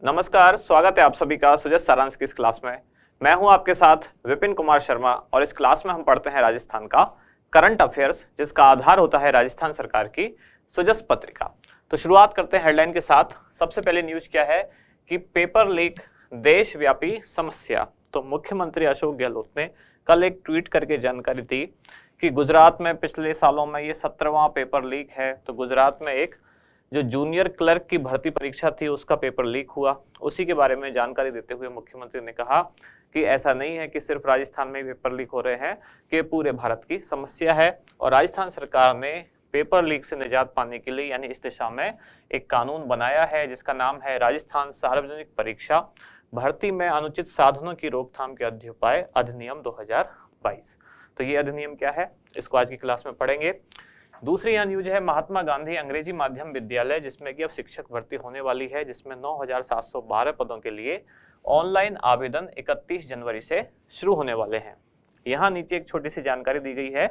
नमस्कार, स्वागत है आप सभी का सुजस सारांश की इस क्लास में। मैं हूं आपके साथ विपिन कुमार शर्मा और इस क्लास में हम पढ़ते हैं राजस्थान का करंट अफेयर्स, जिसका आधार होता है राजस्थान सरकार की सुजस पत्रिका। तो शुरुआत करते हैं हेडलाइन के साथ। सबसे पहले न्यूज क्या है कि पेपर लीक देशव्यापी समस्या। तो मुख्यमंत्री अशोक गहलोत ने कल एक ट्वीट करके जानकारी दी कि गुजरात में पिछले सालों में ये 17वां पेपर लीक है। तो गुजरात में एक जो जूनियर क्लर्क की भर्ती परीक्षा थी उसका पेपर लीक हुआ, उसी के बारे में जानकारी देते हुए मुख्यमंत्री ने कहा कि ऐसा नहीं है कि सिर्फ राजस्थान में पेपर लीक हो रहे हैं, कि पूरे भारत की समस्या है। और राजस्थान सरकार ने पेपर लीक से निजात पाने के लिए यानी इस दिशा में एक कानून बनाया है जिसका नाम है राजस्थान सार्वजनिक परीक्षा भर्ती में अनुचित साधनों की रोकथाम के अध्युपाय अधिनियम 2022। तो ये अधिनियम क्या है, इसको आज की क्लास में पढ़ेंगे। दूसरी यहाँ न्यूज है महात्मा गांधी अंग्रेजी माध्यम विद्यालय, जिसमें कि अब शिक्षक भर्ती होने वाली है, जिसमें 9,712 पदों के लिए ऑनलाइन आवेदन 31 जनवरी से शुरू होने वाले हैं। यहाँ नीचे एक छोटी सी जानकारी दी गई है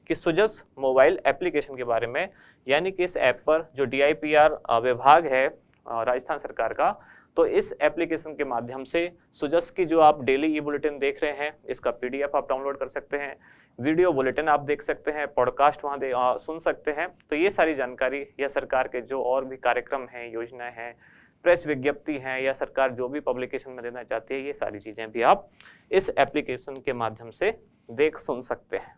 कि सुजस मोबाइल एप्लीकेशन के बारे में, यानी कि इस ऐप पर जो DIPR विभाग है राजस्थान सरकार का, तो इस एप्लीकेशन के माध्यम से सुजस की जो आप डेली ई बुलेटिन देख रहे हैं, इसका PDF आप डाउनलोड कर सकते हैं, वीडियो बुलेटिन आप देख सकते हैं, पॉडकास्ट वहाँ सुन सकते हैं। तो ये सारी जानकारी या सरकार के जो और भी कार्यक्रम हैं, योजनाएं हैं, प्रेस विज्ञप्ति हैं, या सरकार जो भी पब्लिकेशन में देना चाहती है, ये सारी चीज़ें भी आप इस एप्लीकेशन के माध्यम से देख सुन सकते हैं।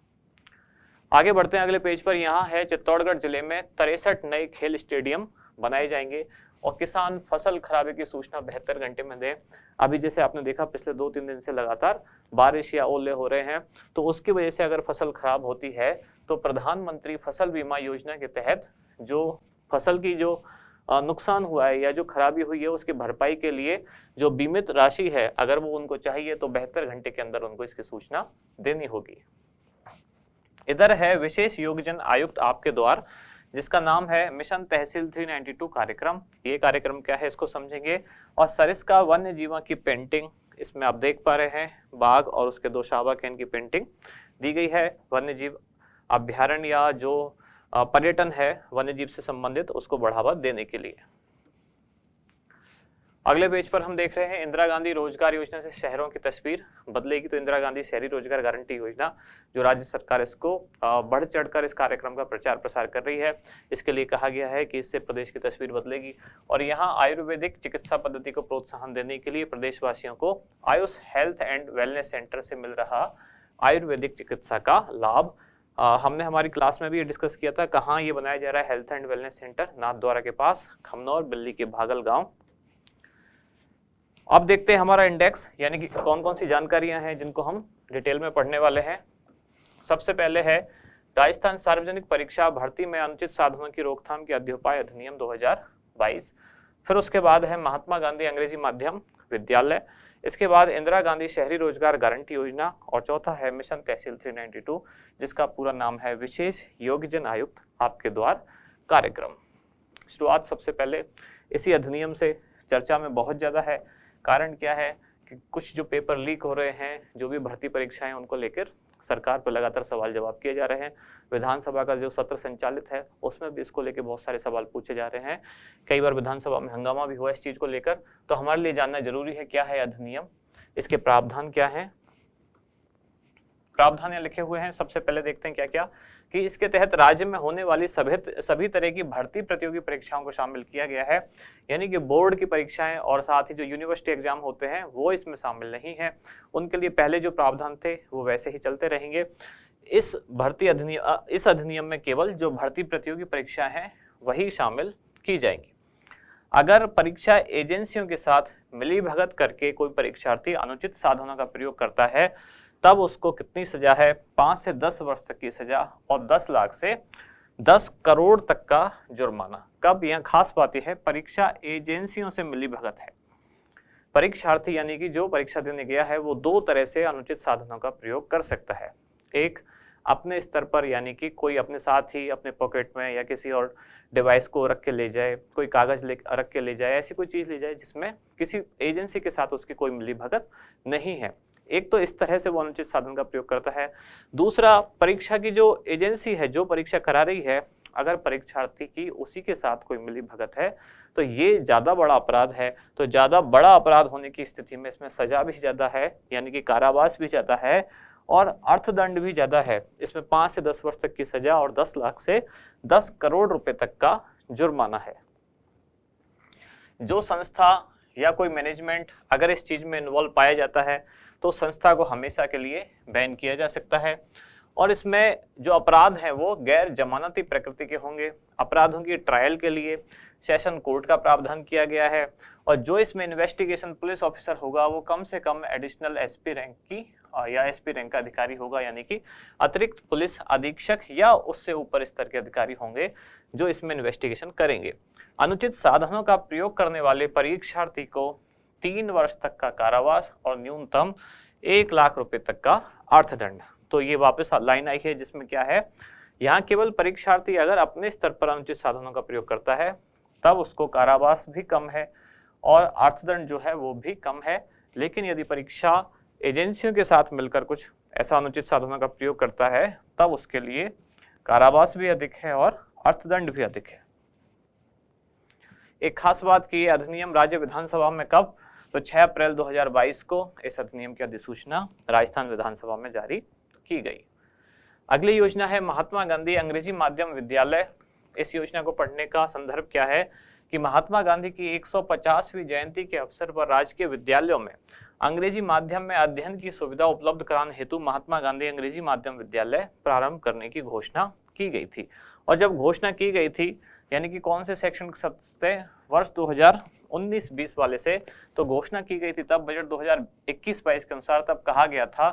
आगे बढ़ते हैं अगले पेज पर। यहाँ है चित्तौड़गढ़ जिले में 63 नए खेल स्टेडियम बनाए जाएंगे और किसान फसल खराबे की सूचना 72 घंटे में दें। अभी जैसे आपने देखा पिछले 2-3 दिन से लगातार बारिश या ओले हो रहे हैं, तो उसकी वजह से अगर फसल खराब होती है तो प्रधानमंत्री फसल बीमा योजना के तहत जो फसल की जो नुकसान हुआ है या जो खराबी हुई है उसकी भरपाई के लिए जो बीमित राशि है, अगर वो उनको चाहिए तो 72 घंटे के अंदर उनको इसकी सूचना देनी होगी। इधर है विशेष योग्यजन आयुक्त आपके द्वार, जिसका नाम है मिशन तहसील 392 कार्यक्रम। ये कार्यक्रम क्या है इसको समझेंगे। और सरिस्का वन्य जीवों की पेंटिंग, इसमें आप देख पा रहे हैं बाघ और उसके 2 शावक हैं, इनकी पेंटिंग दी गई है। वन्य जीव अभ्यारण्य या जो पर्यटन है वन्य जीव से संबंधित, उसको बढ़ावा देने के लिए। अगले पेज पर हम देख रहे हैं इंदिरा गांधी रोजगार योजना से शहरों की तस्वीर बदलेगी। तो इंदिरा गांधी शहरी रोजगार गारंटी योजना, जो राज्य सरकार इसको बढ़ चढ़कर इस कार्यक्रम का प्रचार प्रसार कर रही है, इसके लिए कहा गया है कि इससे प्रदेश की तस्वीर बदलेगी। और यहाँ आयुर्वेदिक चिकित्सा पद्धति को प्रोत्साहन देने के लिए प्रदेशवासियों को Ayush health and wellness centre से मिल रहा आयुर्वेदिक चिकित्सा का लाभ। हमने हमारी क्लास में भी ये डिस्कस किया था, कहाँ ये बनाया जा रहा है health and wellness centre, Nathdwara के पास, खमनौर, दिल्ली के भागल गाँव। अब देखते हैं हमारा इंडेक्स, यानी कि कौन कौन सी जानकारियां हैं जिनको हम डिटेल में पढ़ने वाले हैं। सबसे पहले है राजस्थान सार्वजनिक परीक्षा भर्ती में अनुचित साधनों की रोकथाम के अध्युपाय अधिनियम 2022। फिर उसके बाद है महात्मा गांधी अंग्रेजी माध्यम विद्यालय। इसके बाद इंदिरा गांधी शहरी रोजगार गारंटी योजना। और चौथा है मिशन तहसील 392, जिसका पूरा नाम है विशेष योग्यजन आयुक्त आपके द्वार कार्यक्रम। शुरुआत सबसे पहले इसी अधिनियम से चर्चा में बहुत ज़्यादा है। कारण क्या है कि कुछ जो पेपर लीक हो रहे हैं, जो भी भर्ती परीक्षाएं, उनको लेकर सरकार पर लगातार सवाल जवाब किए जा रहे हैं। विधानसभा का जो सत्र संचालित है उसमें भी इसको लेकर बहुत सारे सवाल पूछे जा रहे हैं। कई बार विधानसभा में हंगामा भी हुआ इस चीज़ को लेकर। तो हमारे लिए जानना जरूरी है क्या है अधिनियम, इसके प्रावधान क्या है। प्रावधान यहाँ लिखे हुए हैं। सबसे पहले देखते हैं क्या क्या, कि इसके तहत राज्य में होने वाली सभी तरह की भर्ती प्रतियोगी परीक्षाओं को शामिल किया गया है, यानी कि बोर्ड की परीक्षाएं और साथ ही जो यूनिवर्सिटी एग्जाम होते हैं वो इसमें शामिल नहीं है। उनके लिए पहले जो प्रावधान थे वो वैसे ही चलते रहेंगे। इस अधिनियम में केवल जो भर्ती प्रतियोगी परीक्षाएं हैं वही शामिल की जाएंगी। अगर परीक्षा एजेंसियों के साथ मिलीभगत करके कोई परीक्षार्थी अनुचित साधनों का प्रयोग करता है तब उसको कितनी सजा है, 5 से 10 वर्ष तक की सजा और 10 लाख से 10 करोड़ तक का जुर्माना। कब, यहाँ खास बात यह है परीक्षा एजेंसियों से मिलीभगत है। परीक्षार्थी यानी कि जो परीक्षा देने गया है वो 2 तरह से अनुचित साधनों का प्रयोग कर सकता है। एक अपने स्तर पर, यानी कि कोई अपने साथ ही अपने पॉकेट में या किसी और डिवाइस को रख के ले जाए, कोई कागज रख के ले जाए, ऐसी कोई चीज़ ले जाए जिसमें किसी एजेंसी के साथ उसकी कोई मिलीभगत नहीं है। एक तो इस तरह से वो अनुचित साधन का प्रयोग करता है। दूसरा, परीक्षा की जो एजेंसी है जो परीक्षा करा रही है अगर परीक्षार्थी की उसी के साथ कोई मिली भगत है तो ये ज़्यादा बड़ा अपराध है। तो ज़्यादा बड़ा अपराध होने की स्थिति में इसमें सजा भी ज़्यादा है, यानी कि कारावास भी ज़्यादा है और अर्थदंड भी ज़्यादा है। इसमें 5 से 10 वर्ष तक की सजा और 10 लाख से 10 करोड़ रुपए तक का जुर्माना है। जो संस्था या कोई मैनेजमेंट अगर इस चीज़ में इन्वॉल्व पाया जाता है तो संस्था को हमेशा के लिए बैन किया जा सकता है। और इसमें जो अपराध हैं वो गैर जमानती प्रकृति के होंगे। अपराधों की ट्रायल के लिए सेशन कोर्ट का प्रावधान किया गया है और जो इसमें इन्वेस्टिगेशन पुलिस ऑफिसर होगा वो कम से कम एडिशनल एसपी रैंक की या एसपी रैंक का अधिकारी होगा, यानी कि अतिरिक्त पुलिस अधीक्षक या उससे ऊपर स्तर के अधिकारी होंगे जो इसमें इन्वेस्टिगेशन करेंगे। अनुचित साधनों का प्रयोग करने वाले परीक्षार्थी को 3 वर्ष तक का कारावास और न्यूनतम 1 लाख रुपए तक का अर्थदंड। तो ये वापस लाइन आई है जिसमें क्या है, यहाँ केवल परीक्षार्थी अगर अपने स्तर पर अनुचित साधनों का प्रयोग करता है तब उसको कारावास भी कम है और अर्थदंड जो है वो भी कम है। लेकिन यदि परीक्षा एजेंसियों के साथ मिलकर कुछ ऐसा अनुचित साधनों का प्रयोग करता है तब उसके लिए कारावास भी अधिक है और अर्थदंड भी अधिक है। एक खास बात की अधिनियम राज्य विधानसभा में कब, तो 6 अप्रैल 2022 को इस अधिनियम की अधिसूचना राजस्थान विधानसभा में जारी की गई। अगली योजना है महात्मा गांधी अंग्रेजी माध्यम विद्यालय। इस योजना को पढ़ने का संदर्भ क्या है कि महात्मा गांधी की 150वीं जयंती के अवसर पर राजकीय विद्यालयों में अंग्रेजी माध्यम में अध्ययन की सुविधा उपलब्ध कराने हेतु महात्मा गांधी अंग्रेजी माध्यम विद्यालय प्रारंभ करने की घोषणा की गई थी। और जब घोषणा की गई थी यानी कि कौन से शैक्षणिक सत्र से, वर्ष 2019-20 वाले से तो घोषणा की गई थी, तब बजट 2021-22 के अनुसार तब कहा गया था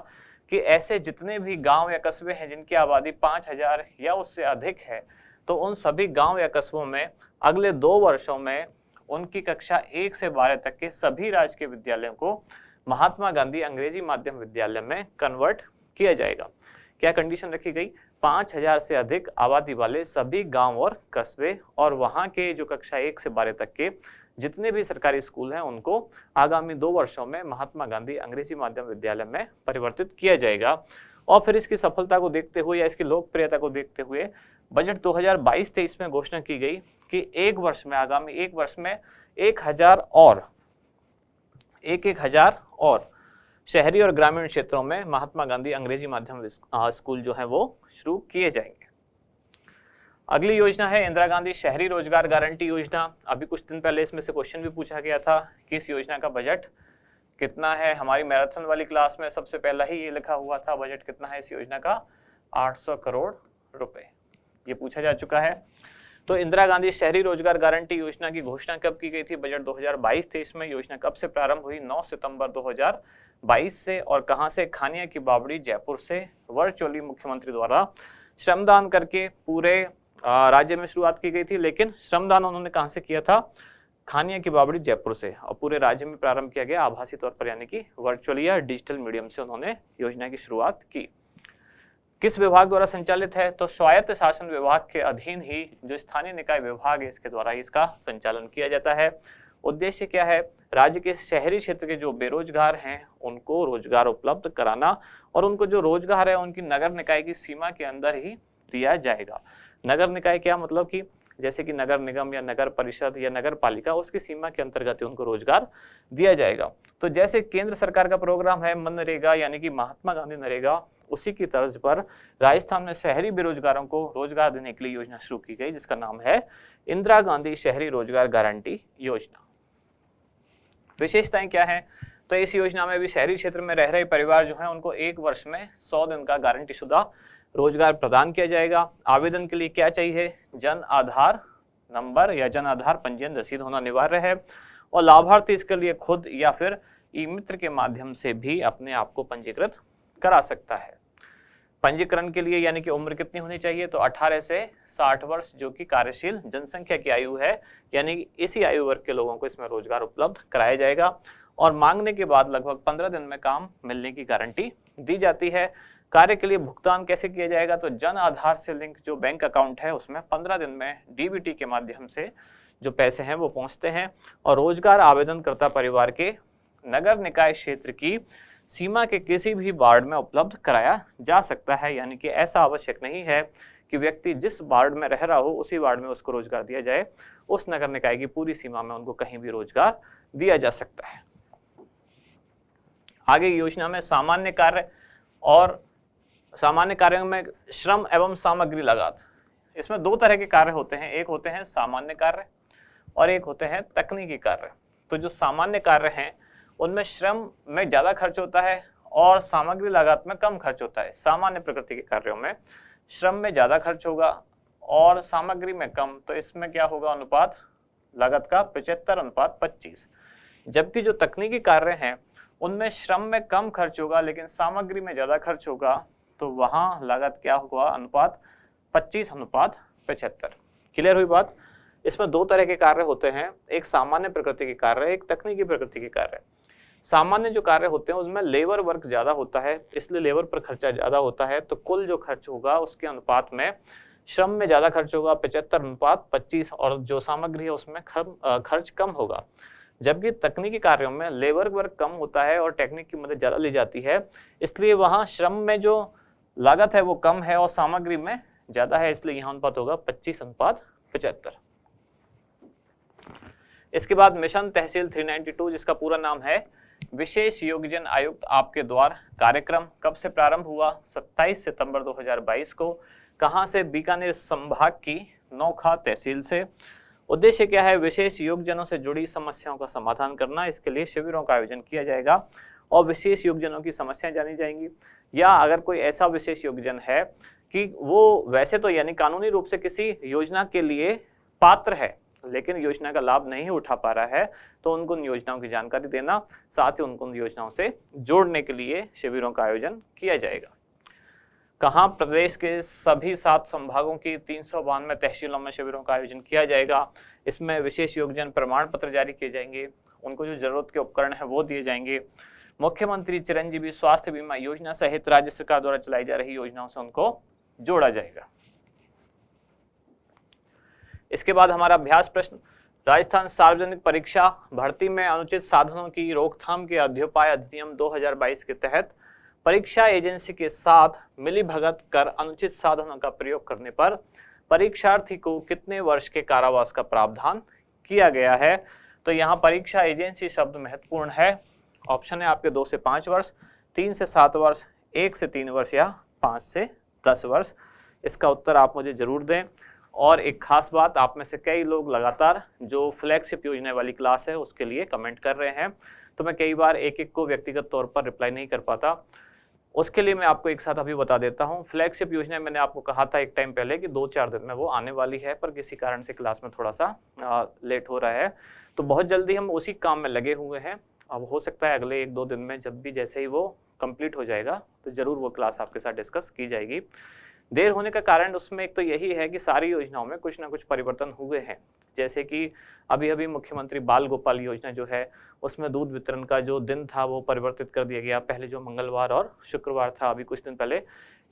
कि ऐसे जितने भी गांव या कस्बे हैं जिनकी आबादी 5000 या उससे अधिक है तो उन सभी गांव या कस्बों में अगले 2 वर्षों में उनकी कक्षा 1 से 12 तक के सभी राजकीय विद्यालयों को महात्मा गांधी अंग्रेजी माध्यम विद्यालय में कन्वर्ट किया जाएगा। क्या कंडीशन रखी गई, 5000 से अधिक आबादी वाले सभी गांव और कस्बे और वहां के जो कक्षा 1 से 12 तक के जितने भी सरकारी स्कूल हैं उनको आगामी 2 वर्षों में महात्मा गांधी अंग्रेजी माध्यम विद्यालय में परिवर्तित किया जाएगा। और फिर इसकी सफलता को देखते हुए या इसकी लोकप्रियता को देखते हुए बजट 2022-23 में घोषणा की गई कि आगामी एक वर्ष में 1000 और शहरी और ग्रामीण क्षेत्रों में महात्मा गांधी अंग्रेजी माध्यम स्कूल जो है वो शुरू किए जाएंगे। अगली योजना है इंदिरा गांधी शहरी रोजगार गारंटी योजना। अभी कुछ दिन पहले इसमें से क्वेश्चन भी पूछा गया था कि इस योजना का बजट कितना है। हमारी मैराथन वाली क्लास में सबसे पहला ही ये लिखा हुआ था, बजट कितना है इस योजना का, 800 करोड़ रुपए, ये पूछा जा चुका है। तो इंदिरा गांधी शहरी रोजगार गारंटी योजना की घोषणा कब की गई थी, बजट 2022-23 में। योजना कब से प्रारंभ हुई, 9 सितंबर 2022 से। और कहां से, खानिया की बावड़ी जयपुर से। वर्चुअली मुख्यमंत्री द्वारा श्रमदान करके पूरे राज्य में शुरुआत की गई थी, लेकिन श्रमदान उन्होंने कहां से किया था, खानिया की बावड़ी जयपुर से। और पूरे राज्य में प्रारंभ किया गया आभासी तौर पर, यानी कि वर्चुअली या डिजिटल मीडियम से उन्होंने योजना की शुरुआत की। किस विभाग द्वारा संचालित है, तो स्वायत्त शासन विभाग के अधीन ही जो स्थानीय निकाय विभाग है इसके द्वारा ही इसका संचालन किया जाता है। उद्देश्य क्या है, राज्य के शहरी क्षेत्र के जो बेरोजगार हैं उनको रोजगार उपलब्ध कराना और उनको जो रोजगार है उनकी नगर निकाय की सीमा के अंदर ही दिया जाएगा। नगर निकाय क्या मतलब कि जैसे कि नगर निगम या नगर परिषद या नगर पालिका, उसकी सीमा के अंतर्गत उनको रोजगार दिया जाएगा। तो जैसे केंद्र सरकार का प्रोग्राम है मनरेगा यानी कि महात्मा गांधी नरेगा, उसी की तर्ज पर राजस्थान में शहरी बेरोजगारों को रोजगार देने के लिए योजना शुरू की गई जिसका नाम है इंदिरा गांधी शहरी रोजगार गारंटी योजना। विशेषताएं क्या है, तो इस योजना में भी शहरी क्षेत्र में रह रहे परिवार जो है उनको 1 वर्ष में 100 दिन का गारंटी शुदा रोजगार प्रदान किया जाएगा। आवेदन के लिए क्या चाहिए, जन आधार नंबर या जन आधार पंजीयन रसीद होना अनिवार्य है और लाभार्थी इसके लिए खुद या फिर ई मित्र के माध्यम से भी अपने आप को पंजीकृत करा सकता है। पंजीकरण के लिए यानी कि उम्र कितनी होनी चाहिए, तो 18 से 60 वर्ष जो कि कार्यशील जनसंख्या की आयु है, यानी कि इसी आयु वर्ग के लोगों को इसमें रोजगार उपलब्ध कराया जाएगा। और मांगने के बाद लगभग 15 दिन में काम मिलने की गारंटी दी जाती है। कार्य के लिए भुगतान कैसे किया जाएगा, तो जन आधार से लिंक जो बैंक अकाउंट है उसमें 15 दिन में डीबीटी के माध्यम से जो पैसे हैं वो पहुंचते हैं। और रोजगार आवेदनकर्ता परिवार के नगर निकाय क्षेत्र की सीमा के किसी भी वार्ड में उपलब्ध कराया जा सकता है, यानी कि ऐसा आवश्यक नहीं है कि व्यक्ति जिस वार्ड में रह रहा हो उसी वार्ड में उसको रोजगार दिया जाए। उस नगर निकाय की पूरी सीमा में उनको कहीं भी रोजगार दिया जा सकता है। आगे की योजना में सामान्य कार्य और सामान्य कार्यों में श्रम एवं सामग्री लागत, इसमें दो तरह के कार्य होते हैं, एक होते हैं सामान्य कार्य और एक होते हैं तकनीकी कार्य। तो जो सामान्य कार्य हैं उनमें श्रम में ज़्यादा खर्च होता है और सामग्री लागत में कम खर्च होता है। सामान्य प्रकृति के कार्यों में श्रम में ज़्यादा खर्च होगा और सामग्री में कम, तो इसमें क्या होगा अनुपात लागत का 75:25। जबकि जो तकनीकी कार्य हैं उनमें श्रम में कम खर्च होगा लेकिन सामग्री में ज़्यादा खर्च होगा, तो वहाँ लागत क्या होगा अनुपात 25:75। क्लियर हुई बात? इसमें दो तरह के कार्य होते हैं, एक सामान्य प्रकृति के कार्य, एक तकनीकी प्रकृति के कार्य। सामान्य जो कार्य होते हैं उसमें लेबर वर्क ज़्यादा होता है, इसलिए लेबर पर खर्चा ज़्यादा होता है, तो कुल जो खर्च होगा उसके अनुपात में श्रम में ज़्यादा खर्च होगा 75:25 और जो सामग्री है उसमें खर्च कम होगा। जबकि तकनीकी कार्यों में लेबर वर्क कम होता है और टेक्निक की मदद ज़्यादा ली जाती है, इसलिए वहाँ श्रम में जो लागत है वो कम है और सामग्री में ज़्यादा है, इसलिए यहाँ अनुपात होगा 25:75। इसके बाद मिशन तहसील 392 जिसका पूरा नाम है विशेष योग्यजन आयुक्त आपके द्वार कार्यक्रम कब से प्रारंभ हुआ? 27 सितंबर 2022 को। कहाँ से? बीकानेर संभाग की नौखा तहसील से। उद्देश्य क्या है? विशेष योग्यजनों से जुड़ी समस्याओं का समाधान करना। इसके लिए शिविरों का आयोजन किया जाएगा और विशेष योग्यजनों की समस्याएं जानी जाएंगी, या अगर कोई ऐसा विशेष योग्यजन है कि वो वैसे तो यानी कानूनी रूप से किसी योजना के लिए पात्र है लेकिन योजना का लाभ नहीं उठा पा रहा है, तो उनको उन योजनाओं की जानकारी देना, साथ ही उनको उन योजनाओं से जोड़ने के लिए शिविरों का आयोजन किया जाएगा। कहाँ? प्रदेश के सभी 7 संभागों की 392 तहसीलों में शिविरों का आयोजन किया जाएगा। इसमें विशेष योग्यजन प्रमाण पत्र जारी किए जाएंगे, उनको जो जरूरत के उपकरण है वो दिए जाएंगे। मुख्यमंत्री चिरंजीवी स्वास्थ्य बीमा योजना सहित राज्य सरकार द्वारा चलाई जा रही योजनाओं से उनको जोड़ा जाएगा। इसके बाद हमारा अभ्यास प्रश्न, राजस्थान सार्वजनिक परीक्षा भर्ती में अनुचित साधनों की रोकथाम के अध्योपाय अधिनियम 2022 के तहत परीक्षा एजेंसी के साथ मिलीभगत कर अनुचित साधनों का प्रयोग करने पर परीक्षार्थी को कितने वर्ष के कारावास का प्रावधान किया गया है? तो यहाँ परीक्षा एजेंसी शब्द महत्वपूर्ण है। ऑप्शन है आपके 2 से 5 वर्ष, 3 से 7 वर्ष, 1 से 3 वर्ष या 5 से 10 वर्ष। इसका उत्तर आप मुझे जरूर दें। और एक खास बात, आप में से कई लोग लगातार जो फ्लैगशिप योजना वाली क्लास है उसके लिए कमेंट कर रहे हैं, तो मैं कई बार एक एक को व्यक्तिगत तौर पर रिप्लाई नहीं कर पाता, उसके लिए मैं आपको एक साथ अभी बता देता हूं। फ्लैगशिप योजना मैंने आपको कहा था एक टाइम पहले कि 2-4 दिन में वो आने वाली है, पर किसी कारण से क्लास में थोड़ा सा लेट हो रहा है, तो बहुत जल्दी हम उसी काम में लगे हुए हैं। अब हो सकता है अगले 1-2 दिन में जब भी जैसे ही वो कंप्लीट हो जाएगा तो ज़रूर वो क्लास आपके साथ डिस्कस की जाएगी। देर होने का कारण उसमें एक तो यही है कि सारी योजनाओं में कुछ ना कुछ परिवर्तन हुए हैं, जैसे कि अभी अभी मुख्यमंत्री बाल गोपाल योजना जो है उसमें दूध वितरण का जो दिन था वो परिवर्तित कर दिया गया। पहले जो मंगलवार और शुक्रवार था, अभी कुछ दिन पहले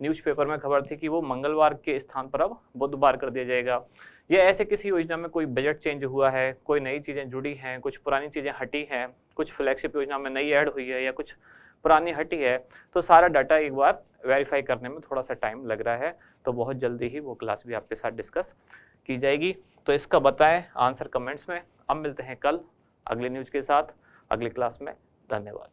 न्यूज़पेपर में खबर थी कि वो मंगलवार के स्थान पर अब बुधवार कर दिया जाएगा। या ऐसे किसी योजना में कोई बजट चेंज हुआ है, कोई नई चीज़ें जुड़ी हैं, कुछ पुरानी चीज़ें हटी हैं, कुछ फ्लैगशिप योजना में नई ऐड हुई है या कुछ पुरानी हटी है, तो सारा डाटा एक बार वेरीफाई करने में थोड़ा सा टाइम लग रहा है। तो बहुत जल्दी ही वो क्लास भी आपके साथ डिस्कस की जाएगी। तो इसका बताएं आंसर कमेंट्स में। अब मिलते हैं कल अगले न्यूज़ के साथ अगली क्लास में। धन्यवाद।